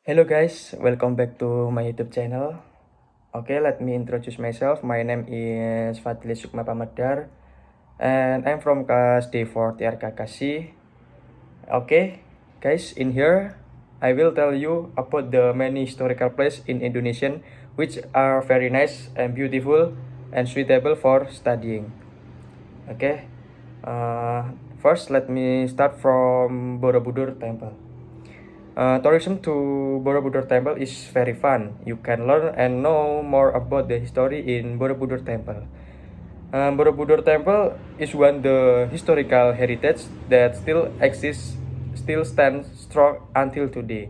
Hello guys, welcome back to my YouTube channel. Okay, let me introduce myself. My name is Fadli Sukma Pamadar and I'm from Kas D4 TR Kakasi. Okay, guys, in here I will tell you about the many historical places in Indonesia which are very nice and beautiful and suitable for studying. Okay, uh, first let me start from Borobudur Temple. Tourism to Borobudur Temple is very fun. You can learn and know more about the history in Borobudur Temple. Borobudur Temple is one the historical heritage that still exists, still stands strong until today.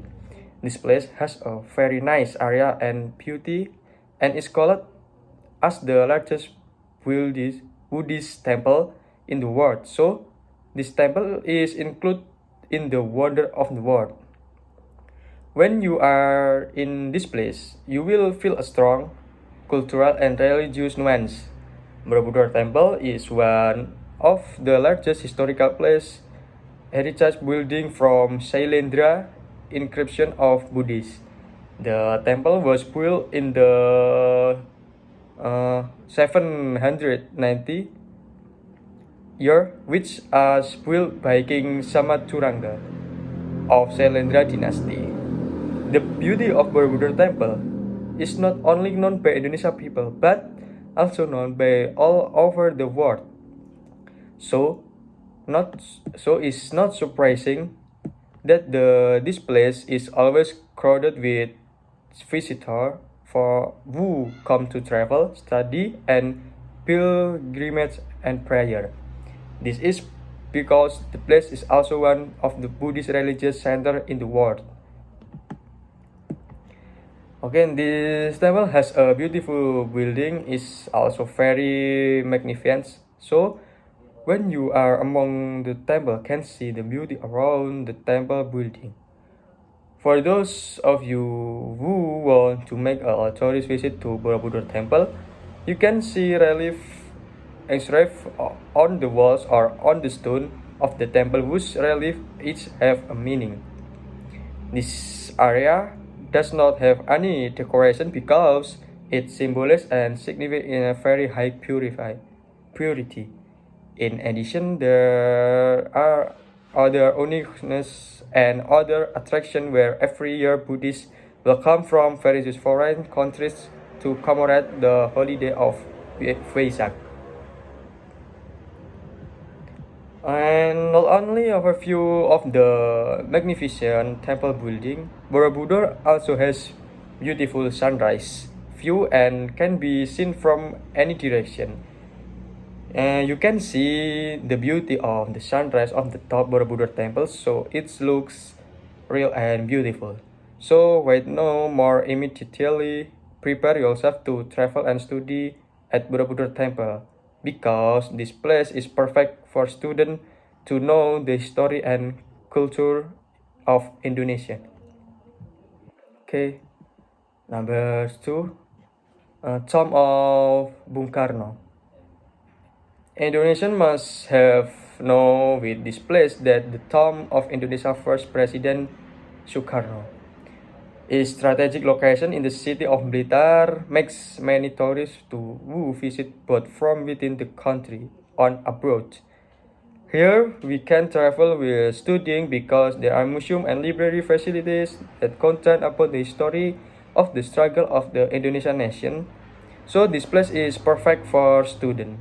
This place has a very nice area and beauty, and is called as the largest Buddhist temple in the world. So, this temple is included in the wonder of the world. When you are in this place, you will feel a strong cultural and religious nuance. Borobudur Temple is one of the largest historical place heritage building from Shailendra inscription of Buddhists. The temple was built in the 790 year, which was built by King Samaturanga of Shailendra dynasty. The beauty of Borobudur Temple is not only known by Indonesia people, but also known by all over the world. So, not so it's not surprising that this place is always crowded with visitors for who come to travel, study, and pilgrimage and prayer. This is because the place is also one of the Buddhist religious center in the world. Okay, this temple has a beautiful building, is also very magnificent. So, when you are among the temple, can see the beauty around the temple building. For those of you who want to make a tourist visit to Borobudur Temple, you can see relief engraved on the walls or on the stone of the temple, whose relief each have a meaning. This area does not have any decoration because it symbolizes and signifies in a very high purity. In addition, there are other uniqueness and other attractions where every year Buddhists will come from various foreign countries to commemorate the holiday of Vesak. And not only overview of the magnificent temple building, Borobudur also has beautiful sunrise view and can be seen from any direction. And you can see the beauty of the sunrise of the top Borobudur temple, so it looks real and beautiful. So wait no more, immediately prepare yourself to travel and study at Borobudur temple, because this place is perfect for students to know the history and culture of Indonesia. Okay, number two, Tomb of Bung Karno. Indonesian must have know with this place that the tomb of Indonesia's first president Sukarno. Its strategic location in the city of Blitar makes many tourists to who visit both from within the country and abroad. Here we can travel with studying because there are museum and library facilities that contain about the history of the struggle of the Indonesian nation. So this place is perfect for students.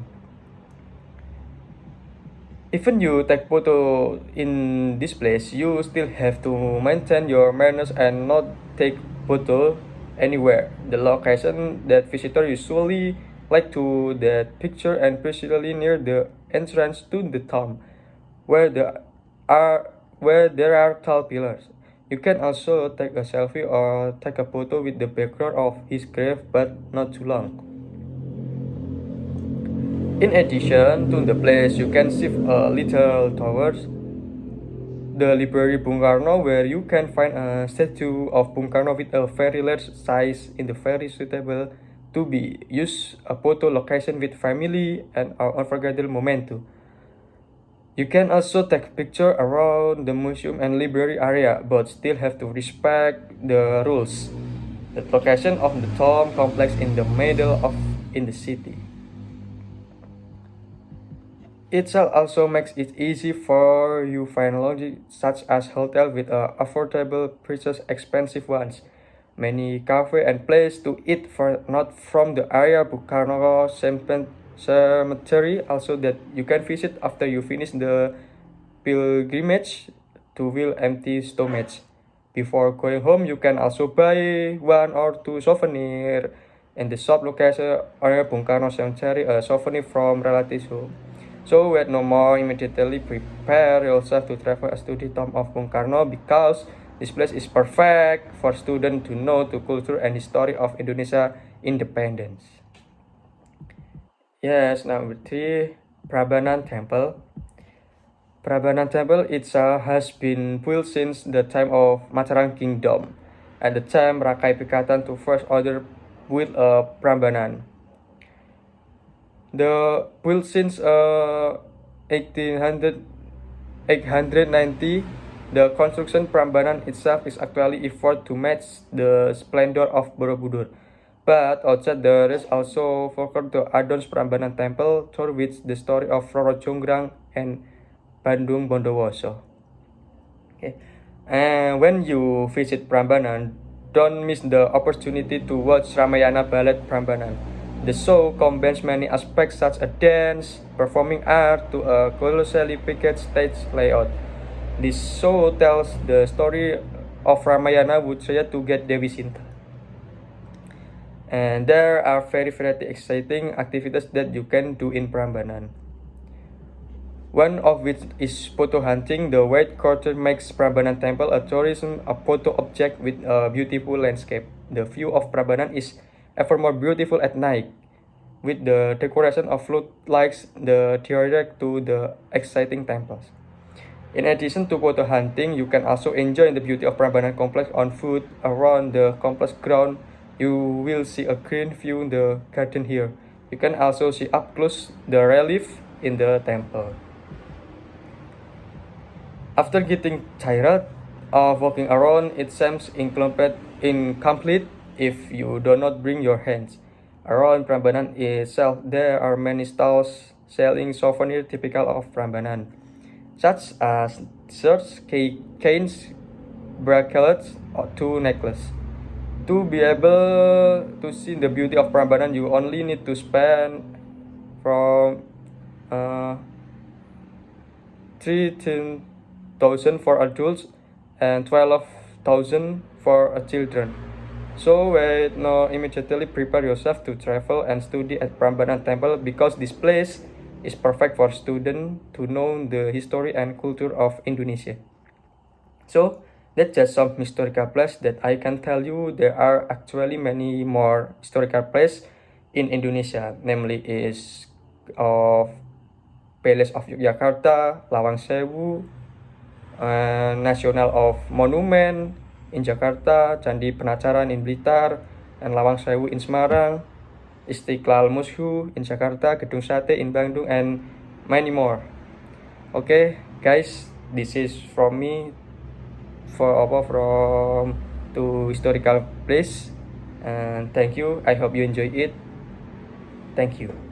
Even you take photo in this place, you still have to maintain your manners and not take photo anywhere. The location that visitors usually like to that picture, and especially near the entrance to the tomb, where there are tall pillars. You can also take a selfie or take a photo with the background of his grave, but not too long. In addition to the place, you can see a little towers, the library Bung Karno, where you can find a statue of Bung Karno with a very large size in the very suitable to be used a photo location with family and an unforgettable moment too. You can also take picture around the museum and library area, but still have to respect the rules. The location of the tomb complex in the middle of in the city. Itself also makes it easy for you find lodging such as hotel with affordable versus expensive ones. Many cafe and place to eat for not from the area Bukharno Cemetery also that you can visit after you finish the pilgrimage to will empty stomach. Before going home, you can also buy one or two souvenir in the shop location or Bung Karno Cemetery, a souvenir from relatives home. So wait no more, immediately prepare yourself to travel to the tomb of Bung Karno because this place is perfect for students to know the culture and history of Indonesia independence. Yes, number 3, Prambanan Temple. Prambanan Temple itself has been built since the time of Mataram Kingdom. At the time, Rakai Pikatan to first order built a Prambanan. The built since 890, the construction Prambanan itself is actually effort to match the splendor of Borobudur. But outside there is also focus to Adon's Prambanan Temple, through which the story of Roro Jonggrang and Bandung Bondowoso. Okay. And when you visit Prambanan, don't miss the opportunity to watch Ramayana Ballet Prambanan. The show combines many aspects such as dance, performing art to a colossally packed stage layout. This show tells the story of Ramayana Wuchaya to get Dewi Sinta. And there are very exciting activities that you can do in Prambanan. One of which is photo hunting. The white curtain makes Prambanan Temple a tourism a photo object with a beautiful landscape. The view of Prambanan is ever more beautiful at night, with the decoration of floodlights the direct to the exciting temples. In addition to photo hunting, you can also enjoy the beauty of Prambanan complex on foot. Around the complex ground, you will see a green view in the garden here. You can also see up close the relief in the temple. After getting tired of walking around, it seems incomplete if you do not bring your hands. Around Prambanan itself, there are many stalls selling souvenirs typical of Prambanan, such as shirts, canes, bracelets, or two necklaces. To be able to see the beauty of Prambanan, you only need to spend from 13,000 for adults and 12,000 for children. So wait now, immediately prepare yourself to travel and study at Prambanan Temple because this place is perfect for students to know the history and culture of Indonesia. So that's just some historical places that I can tell you. There are actually many more historical places in Indonesia, namely is of Palace of Yogyakarta, Lawang Sewu, National of Monument in Jakarta, Candi Penacaran in Blitar, and Lawang Sewu in Semarang, Istiqlal Museum in Jakarta, Gedung Sate in Bandung, and many more. Okay, guys, this is from me from to historical place, and thank you. I hope you enjoy it. Thank you.